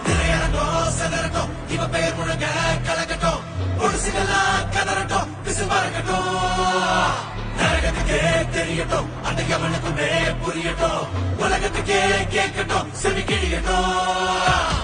நிறையறட்டும் செதறட்டும் இவ பெயர் முழங்க கலக்கட்டும் ஒடிசுகள்லாம் கதறட்டும் பிசு பறக்கட்டும் நரகத்துக்கே தெரியட்டும் அந்த எவனுக்குமே புரியட்டும் உலகத்துக்கே கேட்கட்டும் செவி கிழியட்டும்